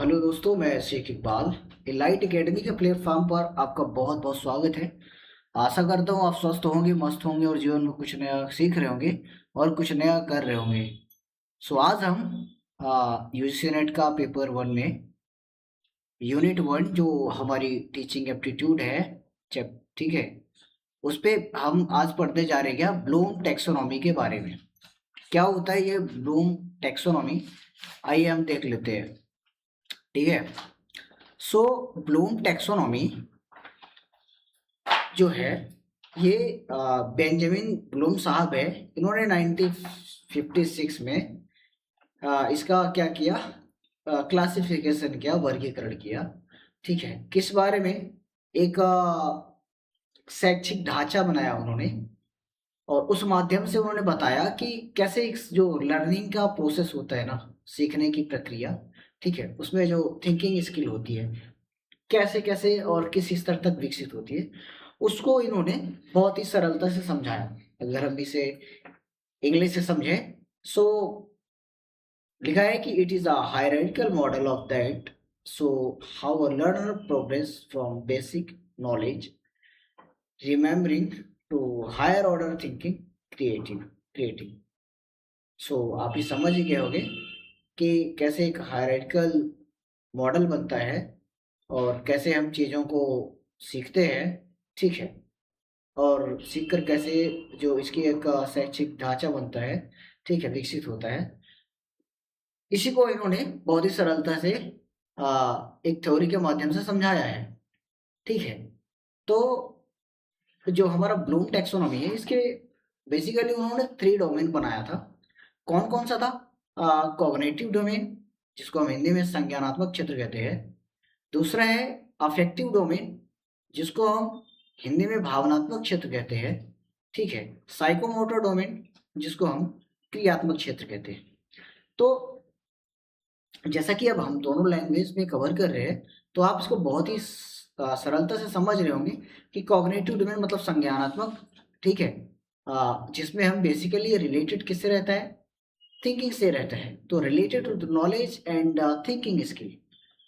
Hello दोस्तों, मैं Sheikh Iqbal. Elite academy के प्लेटफॉर्म पर आपका बहुत बहुत स्वागत है। आशा करता हूँ आप स्वस्थ होंगे, मस्त होंगे और जीवन में कुछ नया सीख रहे होंगे और कुछ नया कर रहे होंगे। सो आज हम यूजीसी नेट का पेपर 1 में यूनिट 1 जो हमारी टीचिंग एप्टीट्यूड है, चैप ठीक है, उस पे हम आज पढ़ने जा रहे हैं ब्लूम टैक्सोनॉमी के बारे में। क्या होता है ये ब्लूम टैक्सोनॉमी, आइए हम देख लेते हैं। ठीक है। सो ब्लूम टैक्सोनॉमी जो है ये बेंजामिन ब्लूम साहब है। इन्होंने 1956 में इसका क्या किया, क्लासिफिकेशन किया, वर्गीकरण किया। ठीक है। किस बारे में? एक शैक्षिक ढांचा बनाया उन्होंने और उस माध्यम से उन्होंने बताया कि कैसे जो लर्निंग का प्रोसेस होता है ना, सीखने की प्रक्रिया, ठीक है, उसमें जो थिंकिंग स्किल होती है कैसे कैसे और किस स्तर तक विकसित होती है, उसको इन्होंने बहुत ही सरलता से समझाया। अगर हम इसे इंग्लिश से समझे, सो लिखा है कि it is a hierarchical model of that, so how a learner progress from basic knowledge remembering to higher order thinking creating. So आप ही समझ ही गए होंगे कि कैसे एक हायरार्किकल मॉडल बनता है और कैसे हम चीज़ों को सीखते हैं। ठीक है। और सीखकर कैसे जो इसकी एक शैक्षिक ढांचा बनता है, ठीक है, विकसित होता है। इसी को इन्होंने बहुत ही सरलता से एक थ्योरी के माध्यम से समझाया है। ठीक है। तो जो हमारा ब्लूम टैक्सोनॉमी है, इसके बेसिकली उन्होंने 3 डोमेन बनाया था। कौन कौन सा था? कॉग्निटिव डोमेन, जिसको हम हिंदी में संज्ञानात्मक क्षेत्र कहते हैं। दूसरा है अफेक्टिव डोमेन, जिसको हम हिंदी में भावनात्मक क्षेत्र कहते हैं। ठीक है। साइकोमोटर डोमेन, जिसको हम क्रियात्मक क्षेत्र कहते हैं। तो जैसा कि अब हम दोनों लैंग्वेज में कवर कर रहे हैं, तो आप इसको बहुत ही सरलता से समझ रहे होंगे कि कॉग्निटिव डोमेन मतलब संज्ञानात्मक। ठीक है। जिसमें हम बेसिकली रिलेटेड किससे रहता है? थिंकिंग से रहता है। तो related to knowledge and thinking skill,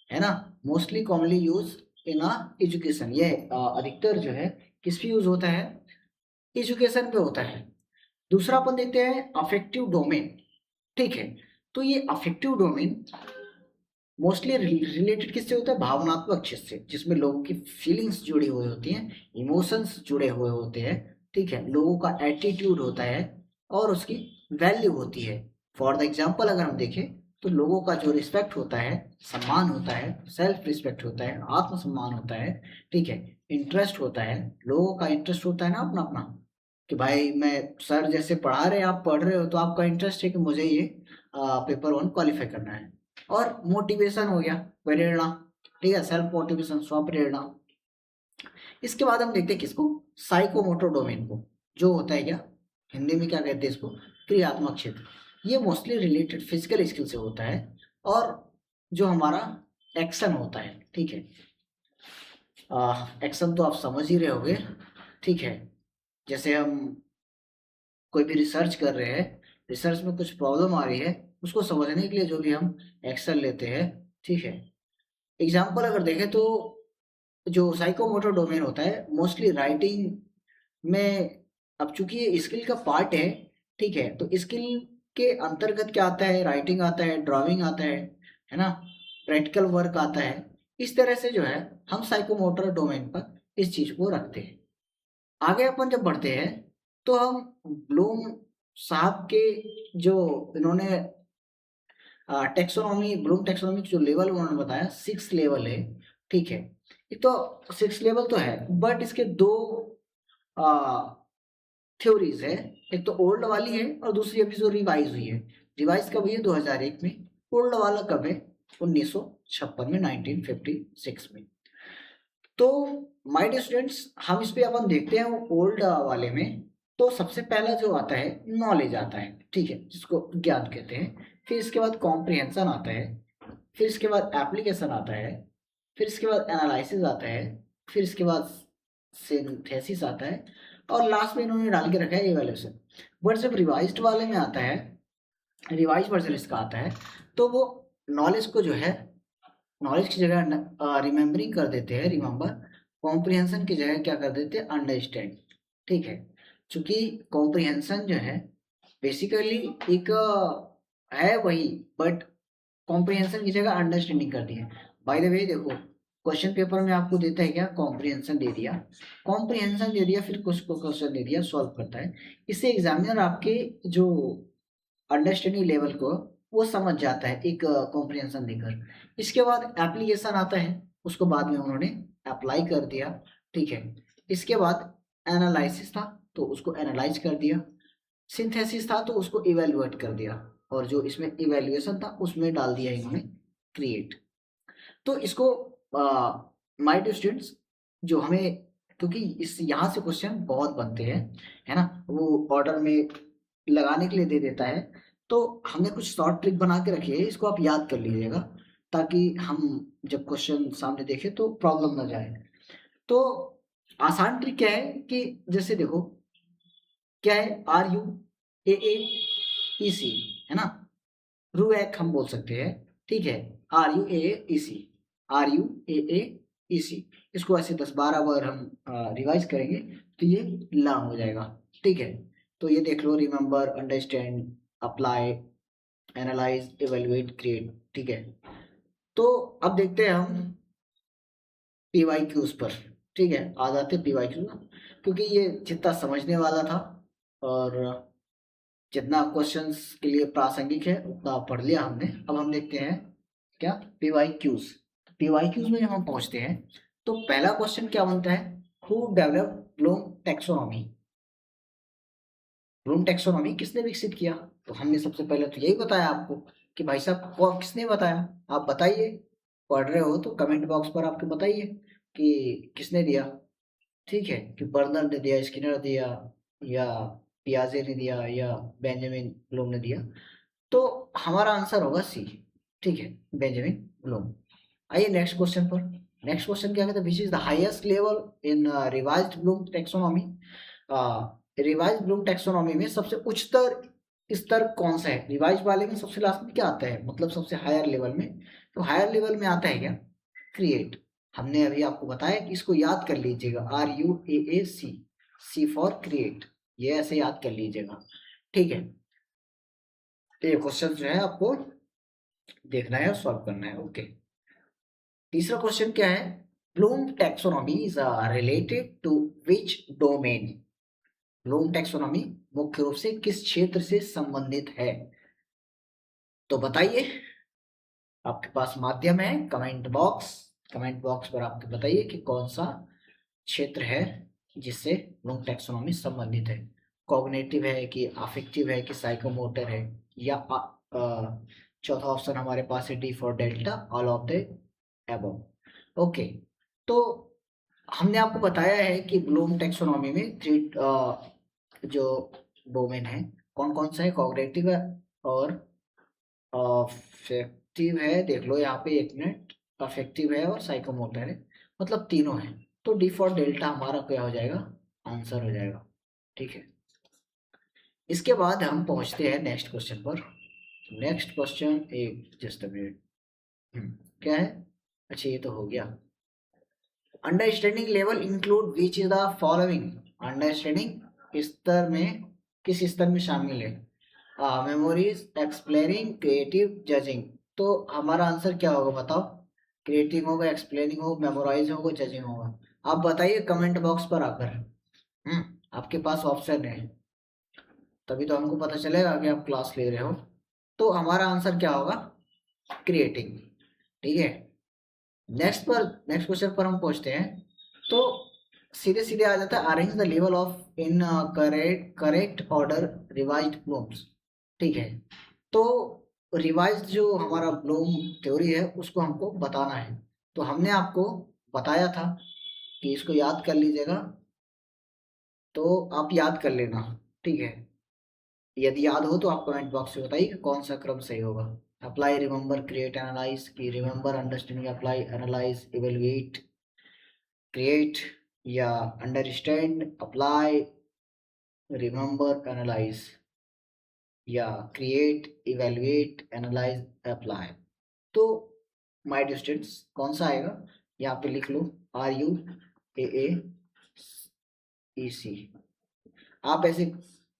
है ना, mostly commonly use in education. ये अधिकतर जो है किस पे यूज होता है? एजुकेशन पे होता है। दूसरा अपन देखते हैं अफेक्टिव डोमेन। ठीक है। तो ये अफेक्टिव डोमेन मोस्टली रिलेटेड किससे होता है? भावनात्मक क्षेत्र से, जिसमें लोगों की फीलिंग्स जुड़ी हुई होती हैं, इमोशंस जुड़े हुए होते हैं। ठीक है। लोगों का एटीट्यूड होता है और उसकी वैल्यू होती है। फॉर द एग्जाम्पल अगर हम देखें तो लोगों का जो रिस्पेक्ट होता है, सम्मान होता है, सेल्फ रिस्पेक्ट होता है, आत्मसम्मान होता है। ठीक है। इंटरेस्ट होता है, लोगों का इंटरेस्ट होता है ना अपना अपना, कि भाई मैं सर जैसे पढ़ा रहे हैं, आप पढ़ रहे हो तो आपका इंटरेस्ट है कि मुझे ये पेपर 1 क्वालिफाई करना है। और मोटिवेशन हो गया, प्रेरणा। ठीक है। सेल्फ मोटिवेशन, स्व प्रेरणा। इसके बाद हम देखते हैं किसको? साइकोमोटर डोमेन को, जो होता है क्या, हिंदी में क्या कहते हैं इसको? क्रियात्मक क्षेत्र। ये मोस्टली रिलेटेड फिजिकल स्किल से होता है और जो हमारा एक्शन होता है। ठीक है। एक्शन तो आप समझ ही रहे होगे। ठीक है। जैसे हम कोई भी रिसर्च कर रहे हैं, रिसर्च में कुछ प्रॉब्लम आ रही है, उसको समझने के लिए जो भी हम एक्शन लेते हैं। ठीक है। एग्जाम्पल अगर देखें तो जो साइकोमोटर डोमेन होता है मोस्टली राइटिंग में, अब चूंकि ये स्किल का पार्ट है, ठीक है, तो स्किल के अंतर्गत क्या आता है? राइटिंग आता है, ड्राइंग आता है ना, प्रैक्टिकल वर्क आता है। इस तरह से जो है हम साइकोमोटर डोमेन पर इस चीज को रखते हैं। आगे अपन जब बढ़ते हैं तो हम ब्लूम साहब के जो इन्होंने टेक्सोनॉमी, ब्लूम टेक्सोनॉमी जो लेवल उन्होंने बताया 6 लेवल है। ठीक है। एक तो 6 लेवल तो है, बट इसके 2 थ्योरीज है। एक तो ओल्ड वाली है और दूसरी अभी जो रिवाइज हुई है। रिवाइज कब हुई है? 2001 में। ओल्ड वाला कब है? 1956 में, 1956 में। तो माय डियर स्टूडेंट्स, हम इस पे अपन देखते हैं ओल्ड वाले में। तो सबसे पहला जो आता है नॉलेज आता है, ठीक है, जिसको ज्ञान कहते हैं। फिर इसके बाद कॉम्प्रिहेंशन आता है, फिर इसके बाद एप्लीकेशन आता है, फिर इसके बाद एनालिसिस आता है, फिर इसके बाद सिंथेसिस आता है और लास्ट में इन्होंने डाल के रखा है इवैल्यूएशन। बट जब रिवाइज्ड वाले में आता है, रिवाइज वर्जन इसका आता है, तो वो नॉलेज को जो है नॉलेज की जगह रिमेम्बरिंग कर देते हैं, रिमेम्बर। कॉम्प्रिहेंशन की जगह क्या कर देते हैं, अंडरस्टैंड। ठीक है, क्योंकि कॉम्प्रिहेंशन जो है बेसिकली एक है वही, बट कॉम्प्रिहेंशन की जगह अंडरस्टैंडिंग कर दी है। बाय द वे देखो, क्वेश्चन पेपर में आपको देता है क्या, कॉम्प्रिहेंशन दे दिया, कॉम्प्रिहेंशन दे दिया, फिर कुछ को क्वेश्चन दे दिया, सॉल्व करता है। इससे एग्जामिनर आपके जो अंडरस्टैंडिंग लेवल को वो समझ जाता है एक कॉम्प्रिहेंशन देकर। इसके बाद एप्लीकेशन आता है, उसको बाद में उन्होंने अप्लाई कर दिया। ठीक है, इसके बाद एनालिसिस था तो उसको एनालाइज कर दिया, सिंथेसिस था तो उसको इवेल्युएट कर दिया, और जो इसमें इवेल्युएशन था उसमें डाल दिया इन्होंने क्रिएट। तो इसको माय डियर स्टूडेंट्स, जो हमें, क्योंकि इस यहाँ से क्वेश्चन बहुत बनते हैं, है ना, वो ऑर्डर में लगाने के लिए दे देता है, तो हमने कुछ शॉर्ट ट्रिक बना के रखी है, इसको आप याद कर लीजिएगा, ताकि हम जब क्वेश्चन सामने देखें तो प्रॉब्लम ना जाए। तो आसान ट्रिक क्या है कि जैसे देखो, क्या है, R U A A E सी, है ना, रूएक हम बोल सकते हैं। ठीक है, R U A E C, R U A A E C, इसको ऐसे 10-12 बार हम रिवाइज करेंगे तो ये लर्न हो जाएगा। ठीक है, तो ये देख लो, remember, understand, apply, analyse, evaluate, create. ठीक है, तो अब देखते हैं हम पीवाई क्यूज पर। ठीक है, आ जाते पीवाई क्यूज, क्योंकि ये जितना समझने वाला था और जितना क्वेश्चंस के लिए प्रासंगिक है उतना पढ़ लिया हमने। अब हम देखते हैं क्या, पीवाई क्यूज। पीवाई क्यूज में जब हम पहुंचते हैं तो पहला क्वेश्चन क्या बनता है, who develop Bloom taxonomy. Bloom taxonomy किसने विकसित किया, तो हमने सबसे पहले तो यही बताया आपको कि भाई साहब को किसने बताया, आप बताइए, पढ़ रहे हो तो कमेंट बॉक्स पर आपके बताइए कि किसने दिया। ठीक है, कि बर्नर ने दिया, स्किनर दिया, या पियाजे ने दिया, या बेंजामिन ब्लूम ने दिया। तो हमारा आंसर होगा सी। ठीक है, बेंजामिन ब्लूम। आइए नेक्स्ट क्वेश्चन पर। नेक्स्ट क्वेश्चन क्या कहता है, which is the highest level in revised Bloom taxonomy. Revise Bloom taxonomy में सबसे उच्चतर स्तर कौन सा है, रिवाइज वाले में सबसे लास्ट में क्या आता है, मतलब सबसे हायर लेवल में, तो हायर लेवल में आता है क्या, क्रिएट। हमने अभी आपको बताया कि इसको याद कर लीजिएगा, R U A A C, C for create, ये ऐसे याद कर लीजिएगा। ठीक है, तो ये क्वेश्चन जो है आपको देखना है और सॉल्व करना है। ओके, तीसरा क्वेश्चन क्या है, Bloom taxonomy is related to which domain. Bloom taxonomy मुख्य रूप से किस क्षेत्र से संबंधित है, तो बताइए। आपके पास माध्यम है कमेंट बॉक्स, कमेंट बॉक्स पर आपके बताइए कि कौन सा क्षेत्र है जिससे ब्लूम टैक्सोनॉमी संबंधित है। कॉग्निटिव है कि अफेक्टिव है कि साइकोमोटर है, या चौथा ऑप्शन हमारे पास है D for delta, all of the above. Okay, तो हमने आपको बताया है कि ब्लूम टैक्सोनॉमी में थ्री जो डोमेन है कौन कौन सा है, कॉग्निटिव है और अफेक्टिव है, देख लो यहाँ पे एक मिनट, अफेक्टिव है और साइकोमोटर है, मतलब तीनों है। तो डी फॉर डेल्टा हमारा क्या हो जाएगा, आंसर हो जाएगा। ठीक है, इसके बाद हम पहुंचते हैं नेक्स्ट क्वेश्चन पर। नेक्स्ट क्वेश्चन, एक जस्ट अ मिनट, क्या है, अच्छा ये तो हो गया। Understanding level include which is the following. Understanding स्तर में किस स्तर में शामिल है, मेमोरीज, एक्सप्लेनिंग, क्रिएटिव, जजिंग। तो हमारा आंसर क्या होगा बताओ, क्रिएटिव होगा, एक्सप्लेनिंग होगा, मेमोराइज होगा, जजिंग होगा। आप बताइए कमेंट बॉक्स पर आकर। आपके पास ऑप्शन है, तभी तो हमको पता चलेगा कि आप क्लास ले रहे हो। तो हमारा आंसर क्या होगा, क्रिएटिंग। ठीक है, नेक्स्ट क्वेश्चन पर हम पहुंचते हैं। तो सीधे सीधे आ जाता है, arrange the level of in correct order revised Bloom's. ठीक है, तो रिवाइज जो हमारा ब्लूम थ्योरी है उसको हमको बताना है, तो हमने आपको बताया था कि इसको याद कर लीजिएगा, तो आप याद कर लेना। ठीक है, यदि याद हो तो आप कमेंट बॉक्स में बताइए कि कौन सा क्रम सही होगा। अप्लाई, रिमेंबर, क्रिएट, एनालाइज, की remember, understanding, apply, analyse, evaluate, create, या अंडरस्टैंड, अप्लाई, रिमेंबर, एनालाइज, या क्रिएट, इवेलुएट, एनालाइज, अप्लाई। तो माय डिस्टेंस कौन सा आएगा, यहाँ पे लिख लो RUAAEC। आप ऐसे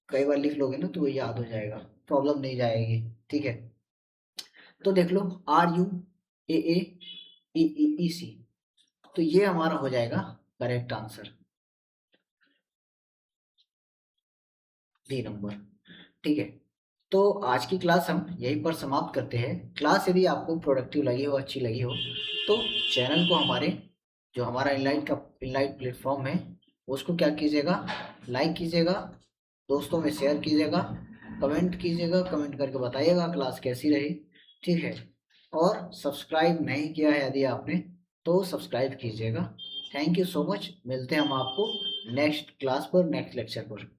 कई बार लिख लोगे ना तो वो याद हो जाएगा, प्रॉब्लम नहीं जाएगी, ठीक है। तो देख लो RUAAEEC, तो ये हमारा हो जाएगा करेक्ट आंसर, डी नंबर, ठीक है। तो आज की क्लास हम यहीं पर समाप्त करते हैं। क्लास यदि आपको प्रोडक्टिव लगी हो, अच्छी लगी हो, तो चैनल को हमारे जो हमारा इनलाइट प्लेटफॉर्म है उसको क्या कीजिएगा, लाइक कीजिएगा, दोस्तों में शेयर कीजिएगा, कमेंट कीजिएगा, कमेंट करके बताइएगा क्लास कैसी रही, ठीक है। और सब्सक्राइब नहीं किया है यदि आपने तो सब्सक्राइब कीजिएगा। थैंक यू सो मच, मिलते हैं हम आपको नेक्स्ट क्लास पर, नेक्स्ट लेक्चर पर।